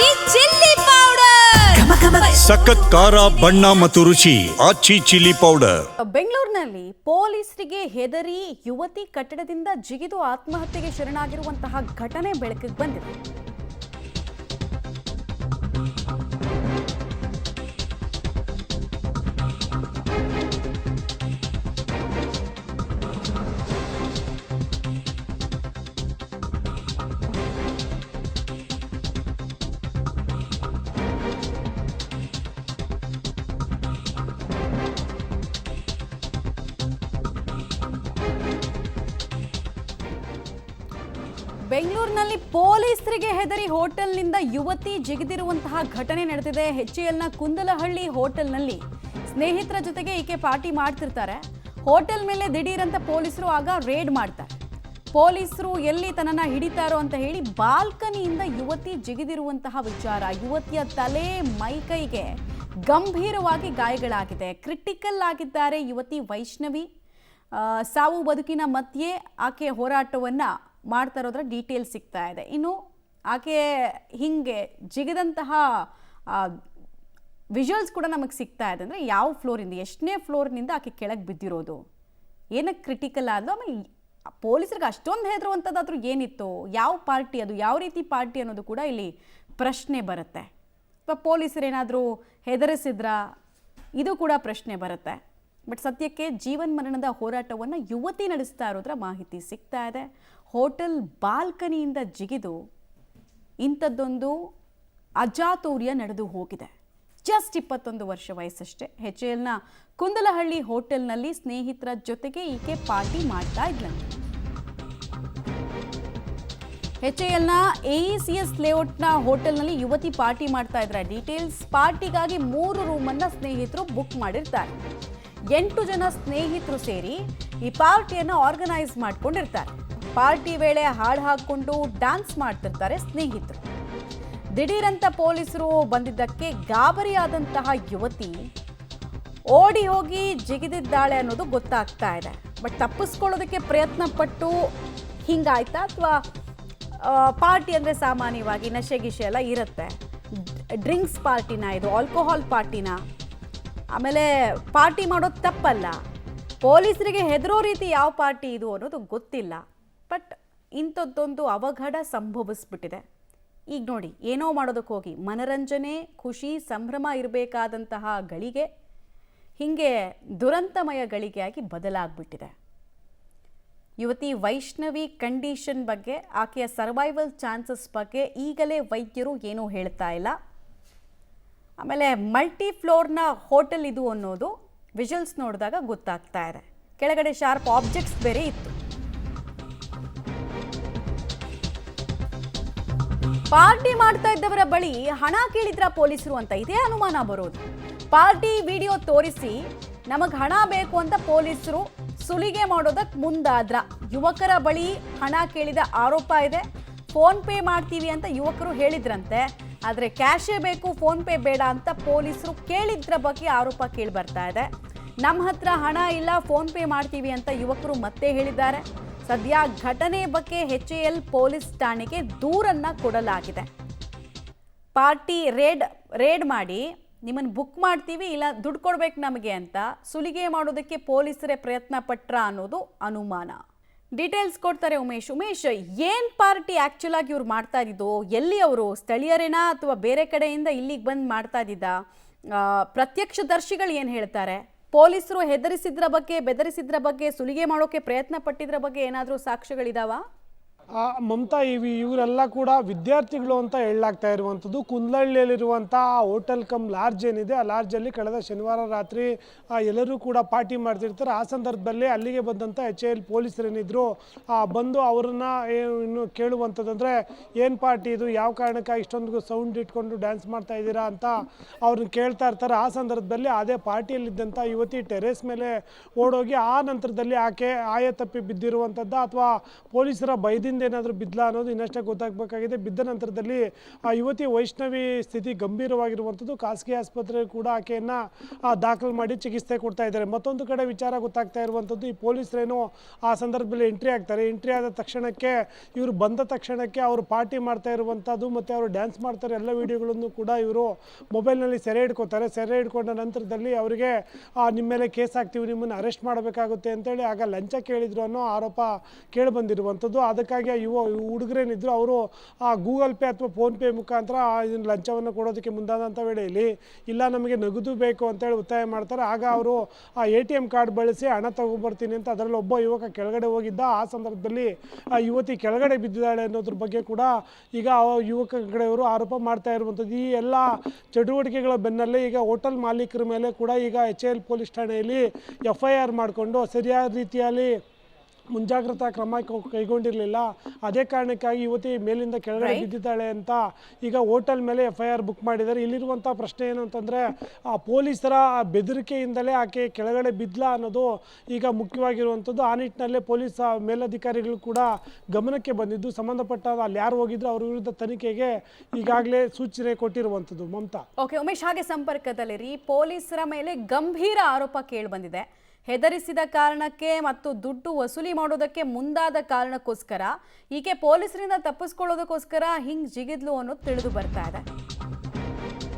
ಆಚಿ chilli powder ಸಖತ್ ಖಾರ ಬಣ್ಣ ಮತ್ತು ರುಚಿ ಆಚಿ ಚಿಲ್ಲಿ ಪೌಡರ್. ಬೆಂಗಳೂರಿನಲ್ಲಿ ಪೊಲೀಸರಿಗೆ ಹೆದರಿ ಯುವತಿ ಕಟ್ಟಡದಿಂದ ಜಿಗಿದು ಆತ್ಮಹತ್ಯೆಗೆ ಶರಣಾಗಿರುವಂತಹ ಘಟನೆ ಬೆಳಕಿಗೆ ಬಂದಿದೆ. ಬೆಂಗಳೂರಿನಲ್ಲಿ ಪೊಲೀಸರಿಗೆ ಹೆದರಿ ಹೋಟೆಲ್ನಿಂದ ಯುವತಿ ಜಿಗಿದಿರುವಂತಹ ಘಟನೆ ನಡೆದಿದೆ. HCLನ ಕುಂದಲಹಳ್ಳಿ ಹೋಟೆಲ್ನಲ್ಲಿ ಸ್ನೇಹಿತರ ಜೊತೆಗೆ ಈಕೆ ಪಾರ್ಟಿ ಮಾಡ್ತಿರ್ತಾರೆ. ಹೋಟೆಲ್ ಮೇಲೆ ದಿಢೀರಂತ ಪೊಲೀಸರು ಆಗ ರೇಡ್ ಮಾಡ್ತಾರೆ. ಪೊಲೀಸರು ಎಲ್ಲಿ ತನ್ನನ್ನ ಹಿಡಿತಾರೋ ಅಂತ ಹೇಳಿ ಬಾಲ್ಕನಿಯಿಂದ ಯುವತಿ ಜಿಗಿದಿರುವಂತಹ ವಿಚಾರ. ಯುವತಿಯ ತಲೆ ಮೈಕೈಗೆ ಗಂಭೀರವಾಗಿ ಗಾಯಗಳಾಗಿದೆ. ಕ್ರಿಟಿಕಲ್ ಆಗಿದ್ದಾರೆ ಯುವತಿ ವೈಷ್ಣವಿ. ಸಾವು ಬದುಕಿನ ಮಧ್ಯೆ ಆಕೆ ಹೋರಾಟವನ್ನು ಮಾಡ್ತಾ ಇರೋದ್ರ ಡೀಟೇಲ್ಸ್ ಸಿಗ್ತಾ ಇದೆ. ಇನ್ನು ಆಕೆ ಹಿಂಗೆ ಜಿಗಿದಂತಹ ವಿಜುವಲ್ಸ್ ಕೂಡ ನಮಗೆ ಸಿಗ್ತಾ ಇದೆ. ಅಂದರೆ ಯಾವ ಫ್ಲೋರಿಂದ, ಎಷ್ಟನೇ ಫ್ಲೋರ್ನಿಂದ ಆಕೆ ಕೆಳಗೆ ಬಿದ್ದಿರೋದು, ಏನಕ್ಕೆ ಕ್ರಿಟಿಕಲ್ ಆದೋ, ಆಮೇಲೆ ಪೊಲೀಸರಿಗೆ ಅಷ್ಟೊಂದು ಹೆದರುವಂಥದ್ದಾದ್ರೂ ಏನಿತ್ತು, ಯಾವ ಪಾರ್ಟಿ ಅದು, ಯಾವ ರೀತಿ ಪಾರ್ಟಿ ಅನ್ನೋದು ಕೂಡ ಇಲ್ಲಿ ಪ್ರಶ್ನೆ ಬರುತ್ತೆ. ಅಥವಾ ಪೊಲೀಸರೇನಾದರೂ ಹೆದರಿಸಿದ್ರಾ, ಇದು ಕೂಡ ಪ್ರಶ್ನೆ ಬರುತ್ತೆ. ಬಟ್ ಸದ್ಯಕ್ಕೆ ಜೀವನ್ಮರಣದ ಹೋರಾಟವನ್ನು ಯುವತಿ ನಡೆಸ್ತಾ ಇರೋದ್ರ ಮಾಹಿತಿ ಸಿಗ್ತಾ ಇದೆ. ಹೋಟೆಲ್ ಬಾಲ್ಕನಿಯಿಂದ ಜಿಗಿದು ಇಂಥದ್ದೊಂದು ಅಜಾತೂರ್ಯ ನಡೆದು ಹೋಗಿದೆ. ಜಸ್ಟ್ 21 ವರ್ಷ ವಯಸ್ಸಷ್ಟೇ. HCLನ ಕುಂದಲಹಳ್ಳಿ ಹೋಟೆಲ್ನಲ್ಲಿ ಸ್ನೇಹಿತರ ಜೊತೆಗೆ ಈಕೆ ಪಾರ್ಟಿ ಮಾಡ್ತಾ ಇದ್ಲಂತೆ. HCLನ AECS ಲೇಔಟ್ನ ಹೋಟೆಲ್ನಲ್ಲಿ ಯುವತಿ ಪಾರ್ಟಿ ಮಾಡ್ತಾ ಇದ್ರ ಡೀಟೇಲ್ಸ್. ಪಾರ್ಟಿಗಾಗಿ 3 ರೂಮನ್ನು ಸ್ನೇಹಿತರು ಬುಕ್ ಮಾಡಿರ್ತಾರೆ. 8 ಜನ ಸ್ನೇಹಿತರು ಸೇರಿ ಈ ಪಾರ್ಟಿಯನ್ನು ಆರ್ಗನೈಸ್ ಮಾಡ್ಕೊಂಡಿರ್ತಾರೆ. ಪಾರ್ಟಿ ವೇಳೆ ಹಾಡು ಹಾಕ್ಕೊಂಡು ಡ್ಯಾನ್ಸ್ ಮಾಡ್ತಿರ್ತಾರೆ ಸ್ನೇಹಿತರು. ದಿಢೀರಂತ ಪೊಲೀಸರು ಬಂದಿದ್ದಕ್ಕೆ ಗಾಬರಿಯಾದಂತಹ ಯುವತಿ ಓಡಿ ಹೋಗಿ ಜಿಗಿದಿದ್ದಾಳೆ ಅನ್ನೋದು ಗೊತ್ತಾಗ್ತಾ ಇದೆ. ಬಟ್ ತಪ್ಪಿಸ್ಕೊಳ್ಳೋದಕ್ಕೆ ಪ್ರಯತ್ನ ಪಟ್ಟು ಹಿಂಗಾಯ್ತಾ, ಅಥವಾ ಪಾರ್ಟಿ ಅಂದರೆ ಸಾಮಾನ್ಯವಾಗಿ ನಶೆ ಗಿಶೆ ಎಲ್ಲ ಇರುತ್ತೆ. ಡ್ರಿಂಕ್ಸ್ ಪಾರ್ಟಿನ ಇದು, ಆಲ್ಕೋಹಾಲ್ ಪಾರ್ಟಿನ, ಆಮೇಲೆ ಪಾರ್ಟಿ ಮಾಡೋದು ತಪ್ಪಲ್ಲ. ಪೊಲೀಸರಿಗೆ ಹೆದರೋ ರೀತಿ ಯಾವ ಪಾರ್ಟಿ ಇದು ಅನ್ನೋದು ಗೊತ್ತಿಲ್ಲ. ಬಟ್ ಇಂಥದ್ದೊಂದು ಅವಘಡ ಸಂಭವಿಸ್ಬಿಟ್ಟಿದೆ. ಈಗ ನೋಡಿ, ಏನೋ ಮಾಡೋದಕ್ಕೆ ಹೋಗಿ ಮನರಂಜನೆ, ಖುಷಿ, ಸಂಭ್ರಮ ಇರಬೇಕಾದಂತಹ ಗಳಿಗೆ ಹೀಗೆ ದುರಂತಮಯ ಗಳಿಗೆಯಾಗಿ ಬದಲಾಗ್ಬಿಟ್ಟಿದೆ. ಯುವತಿ ವೈಷ್ಣವಿ ಕಂಡೀಷನ್ ಬಗ್ಗೆ, ಆಕೆಯ ಸರ್ವೈವಲ್ ಚಾನ್ಸಸ್ ಬಗ್ಗೆ ಈಗಲೇ ವೈದ್ಯರು ಏನೂ ಹೇಳ್ತಾ ಇಲ್ಲ. ಆಮೇಲೆ ಮಲ್ಟಿ ಫ್ಲೋರ್ನ ಹೋಟೆಲ್ ಇದು ಅನ್ನೋದು ವಿಜುವಲ್ಸ್ ನೋಡಿದಾಗ ಗೊತ್ತಾಗ್ತಾ ಇದೆ. ಕೆಳಗಡೆ ಶಾರ್ಪ್ ಆಬ್ಜೆಕ್ಟ್ಸ್ ಬೇರೆ ಇತ್ತು. ಪಾರ್ಟಿ ಮಾಡ್ತಾ ಇದ್ದವರ ಬಳಿ ಹಣ ಕೇಳಿದ್ರ ಪೊಲೀಸರು ಅಂತ ಇದೇ ಅನುಮಾನ ಬರೋದು. ಪಾರ್ಟಿ ವಿಡಿಯೋ ತೋರಿಸಿ ನಮಗೆ ಹಣ ಬೇಕು ಅಂತ ಪೊಲೀಸರು ಸುಲಿಗೆ ಮಾಡೋದಕ್ಕೆ ಮುಂದಾದ್ರ. ಯುವಕರ ಬಳಿ ಹಣ ಕೇಳಿದ ಆರೋಪ ಇದೆ. ಫೋನ್ ಪೇ ಮಾಡ್ತೀವಿ ಅಂತ ಯುವಕರು ಹೇಳಿದ್ರಂತೆ. ಆದರೆ ಕ್ಯಾಶೇ ಬೇಕು, ಫೋನ್ ಪೇ ಬೇಡ ಅಂತ ಪೊಲೀಸರು ಕೇಳಿದ್ರ ಬಗ್ಗೆ ಆರೋಪ ಕೇಳಿ ಬರ್ತಾ ಇದೆ. ನಮ್ಮ ಹತ್ರ ಹಣ ಇಲ್ಲ, ಫೋನ್ ಪೇ ಮಾಡ್ತೀವಿ ಅಂತ ಯುವಕರು ಮತ್ತೆ ಹೇಳಿದ್ದಾರೆ. ಸದ್ಯ ಘಟನೆ ಬಗ್ಗೆ HCL ಪೊಲೀಸ್ ಠಾಣೆಗೆ ದೂರನ್ನ ಕೊಡಲಾಗಿದೆ. ಪಾರ್ಟಿ ರೇಡ್ ಮಾಡಿ ನಿಮ್ಮನ್ನು ಬುಕ್ ಮಾಡ್ತೀವಿ, ಇಲ್ಲ ದುಡ್ಡು ಕೊಡ್ಬೇಕು ನಮಗೆ ಅಂತ ಸುಲಿಗೆ ಮಾಡೋದಕ್ಕೆ ಪೊಲೀಸರೇ ಪ್ರಯತ್ನ ಪಟ್ರ ಅನ್ನೋದು ಅನುಮಾನ. ಡೀಟೇಲ್ಸ್ ಕೊಡ್ತಾರೆ ಉಮೇಶ್. ಏನ್ ಪಾರ್ಟಿ ಆಕ್ಚುಲ್ ಆಗಿ ಇವ್ರು ಮಾಡ್ತಾ ಇದ್ದಿದ್ದು, ಎಲ್ಲಿ ಅವರು ಸ್ಥಳೀಯರೇನಾ ಅಥವಾ ಬೇರೆ ಕಡೆಯಿಂದ ಇಲ್ಲಿಗೆ ಬಂದು ಮಾಡ್ತಾ ಇದ್ದಿದ್ದ? ಪ್ರತ್ಯಕ್ಷದರ್ಶಿಗಳು ಏನು ಹೇಳ್ತಾರೆ? ಪೊಲೀಸರು ಹೆದರಿಸಿದ್ರ ಬಗ್ಗೆ, ಬೆದರಿಸಿದ್ರ ಬಗ್ಗೆ, ಸುಲಿಗೆ ಮಾಡೋಕೆ ಪ್ರಯತ್ನ ಪಟ್ಟಿದ್ರ ಬಗ್ಗೆ ಏನಾದರೂ ಸಾಕ್ಷ್ಯಗಳಿದಾವ? ಮಮತಾ, ಇವರೆಲ್ಲ ಕೂಡ ವಿದ್ಯಾರ್ಥಿಗಳು ಅಂತ ಹೇಳಲಾಗ್ತಾ ಇರುವಂಥದ್ದು. ಕುಂದಲಹಳ್ಳಿಯಲ್ಲಿರುವಂಥ ಹೋಟೆಲ್ ಕಮ್ ಲಾಡ್ಜ್ ಏನಿದೆ, ಆ ಲಾಡ್ಜಲ್ಲಿ ಕಳೆದ ಶನಿವಾರ ರಾತ್ರಿ ಎಲ್ಲರೂ ಕೂಡ ಪಾರ್ಟಿ ಮಾಡ್ತಿರ್ತಾರೆ. ಆ ಸಂದರ್ಭದಲ್ಲಿ ಅಲ್ಲಿಗೆ ಬಂದಂಥ HCL ಪೊಲೀಸರೇನಿದ್ರು ಬಂದು ಅವ್ರನ್ನ ಇನ್ನು ಕೇಳುವಂಥದ್ದಂದರೆ ಏನು ಪಾರ್ಟಿ ಇದು, ಯಾವ ಕಾರಣಕ್ಕಾಗಿ ಇಷ್ಟೊಂದು ಸೌಂಡ್ ಇಟ್ಕೊಂಡು ಡ್ಯಾನ್ಸ್ ಮಾಡ್ತಾ ಇದ್ದೀರಾ ಅಂತ ಅವ್ರನ್ನ ಕೇಳ್ತಾ ಇರ್ತಾರೆ. ಆ ಸಂದರ್ಭದಲ್ಲಿ ಅದೇ ಪಾರ್ಟಿಯಲ್ಲಿದ್ದಂಥ ಯುವತಿ ಟೆರೇಸ್ ಮೇಲೆ ಓಡೋಗಿ ಆ ನಂತರದಲ್ಲಿ ಆಕೆ ಆಯ ತಪ್ಪಿ ಬಿದ್ದಿರುವಂಥದ್ದು ಅಥವಾ ಪೊಲೀಸರ ಭಯದಿಂದ ಬಂದೇನಾದರೂ ಬಿದ್ದಲಾ ಅನ್ನೋದು ಇನ್ನಷ್ಟೇ ಗೊತ್ತಾಗಬೇಕಾಗಿದೆ. ಬಿದ್ದ ನಂತರದಲ್ಲಿ ಆ ಯುವತಿ ವೈಷ್ಣವಿ ಸ್ಥಿತಿ ಗಂಭೀರವಾಗಿರುವಂಥದ್ದು. ಖಾಸಗಿ ಆಸ್ಪತ್ರೆ ಕೂಡ ಆಕೆಯನ್ನು ದಾಖಲು ಮಾಡಿ ಚಿಕಿತ್ಸೆ ಕೊಡ್ತಾ ಇದ್ದಾರೆ. ಮತ್ತೊಂದು ಕಡೆ ವಿಚಾರ ಗೊತ್ತಾಗ್ತಾ ಇರುವಂಥದ್ದು, ಈ ಪೊಲೀಸರೇನು ಆ ಸಂದರ್ಭದಲ್ಲಿ ಎಂಟ್ರಿ ಆಗ್ತಾರೆ. ಎಂಟ್ರಿ ಆದ ತಕ್ಷಣಕ್ಕೆ ಇವರು ಬಂದ ತಕ್ಷಣಕ್ಕೆ ಅವರು ಪಾರ್ಟಿ ಮಾಡ್ತಾ ಇರುವಂಥದ್ದು ಮತ್ತು ಅವರು ಡ್ಯಾನ್ಸ್ ಮಾಡ್ತಾರೆ ಎಲ್ಲ ವಿಡಿಯೋಗಳನ್ನು ಕೂಡ ಇವರು ಮೊಬೈಲ್ನಲ್ಲಿ ಸೆರೆ ಹಿಡ್ಕೋತಾರೆ. ಸೆರೆ ಹಿಡ್ಕೊಂಡ ನಂತರದಲ್ಲಿ ಅವರಿಗೆ ನಿಮ್ಮ ಮೇಲೆ ಕೇಸ್ ಹಾಕ್ತೀವಿ, ನಿಮ್ಮನ್ನು ಅರೆಸ್ಟ್ ಮಾಡಬೇಕಾಗುತ್ತೆ ಅಂತೇಳಿ ಆಗ ಲಂಚ ಕೇಳಿದ್ರು ಅನ್ನೋ ಆರೋಪ ಕೇಳಿಬಂದಿರುವಂಥದ್ದು. ಅದಕ್ಕಾಗಿ ಆ ಹುಡುಗರೇನಿದ್ರು ಅವರು ಗೂಗಲ್ ಪೇ ಅಥವಾ ಫೋನ್ಪೇ ಮುಖಾಂತರ ಲಂಚವನ್ನು ಕೊಡೋದಕ್ಕೆ ಮುಂದಾದಂಥ ವೇಳೆಯಲ್ಲಿ ಇಲ್ಲ ನಮಗೆ ನಗದು ಬೇಕು ಅಂತೇಳಿ ಒತ್ತಾಯ ಮಾಡ್ತಾರೆ. ಆಗ ಅವರು ಆ ATM ಕಾರ್ಡ್ ಬಳಸಿ ಹಣ ತಗೊಂಡ್ಬರ್ತೀನಿ ಅಂತ ಅದರಲ್ಲಿ ಒಬ್ಬ ಯುವಕ ಕೆಳಗಡೆ ಹೋಗಿದ್ದ. ಆ ಸಂದರ್ಭದಲ್ಲಿ ಆ ಯುವತಿ ಕೆಳಗಡೆ ಬಿದ್ದಿದ್ದಾಳೆ ಅನ್ನೋದ್ರ ಬಗ್ಗೆ ಕೂಡ ಈಗ ಯುವಕ ಕಡೆಯವರು ಆರೋಪ ಮಾಡ್ತಾ ಇರುವಂಥದ್ದು. ಈ ಎಲ್ಲ ಚಟುವಟಿಕೆಗಳ ಬೆನ್ನಲ್ಲೇ ಈಗ ಹೋಟೆಲ್ ಮಾಲೀಕರ ಮೇಲೆ ಕೂಡ ಈಗ HAL ಪೊಲೀಸ್ ಠಾಣೆಯಲ್ಲಿ FIR ಮಾಡಿಕೊಂಡು ಸರಿಯಾದ ರೀತಿಯಲ್ಲಿ ಮುಂಜಾಗ್ರತಾ ಕ್ರಮ ಕೈಗೊಂಡಿರಲಿಲ್ಲ. ಅದೇ ಕಾರಣಕ್ಕಾಗಿ ಯುವತಿ ಮೇಲಿಂದ ಕೆಳಗಡೆ ಬಿದ್ದಿದ್ದಾಳೆ ಅಂತ ಈಗ ಹೋಟೆಲ್ ಮೇಲೆ FIR ಬುಕ್ ಮಾಡಿದ್ದಾರೆ. ಇಲ್ಲಿರುವಂಥ ಪ್ರಶ್ನೆ ಏನು ಅಂತಂದರೆ ಪೊಲೀಸರ ಬೆದರಿಕೆಯಿಂದಲೇ ಆಕೆ ಕೆಳಗಡೆ ಬಿದ್ದಲಾ ಅನ್ನೋದು ಈಗ ಮುಖ್ಯವಾಗಿರುವಂಥದ್ದು. ಆ ನಿಟ್ಟಿನಲ್ಲೇ ಪೊಲೀಸ್ ಮೇಲಧಿಕಾರಿಗಳು ಕೂಡ ಗಮನಕ್ಕೆ ಬಂದಿದ್ದು ಸಂಬಂಧಪಟ್ಟ ಅಲ್ಲಿ ಯಾರು ಹೋಗಿದ್ರು ಅವ್ರ ವಿರುದ್ಧ ತನಿಖೆಗೆ ಈಗಾಗಲೇ ಸೂಚನೆ ಕೊಟ್ಟಿರುವಂಥದ್ದು. ಮಮತಾ. ಓಕೆ ಉಮೇಶ್, ಹಾಗೆ ಸಂಪರ್ಕದಲ್ಲಿರಿ. ಪೊಲೀಸರ ಮೇಲೆ ಗಂಭೀರ ಆರೋಪ ಕೇಳಿಬಂದಿದೆ. ಹೆದರಿಸಿದ ಕಾರಣಕ್ಕೆ ಮತ್ತು ದುಡ್ಡು ವಸೂಲಿ ಮಾಡೋದಕ್ಕೆ ಮುಂದಾದ ಕಾರಣಕ್ಕೋಸ್ಕರ ಈಕೆ ಪೊಲೀಸರಿಂದ ತಪ್ಪಿಸ್ಕೊಳ್ಳೋದಕ್ಕೋಸ್ಕರ ಹಿಂಗೆ ಜಿಗಿದ್ಲು ಅನ್ನೋದು ತಿಳಿದು ಬರ್ತಾ ಇದೆ.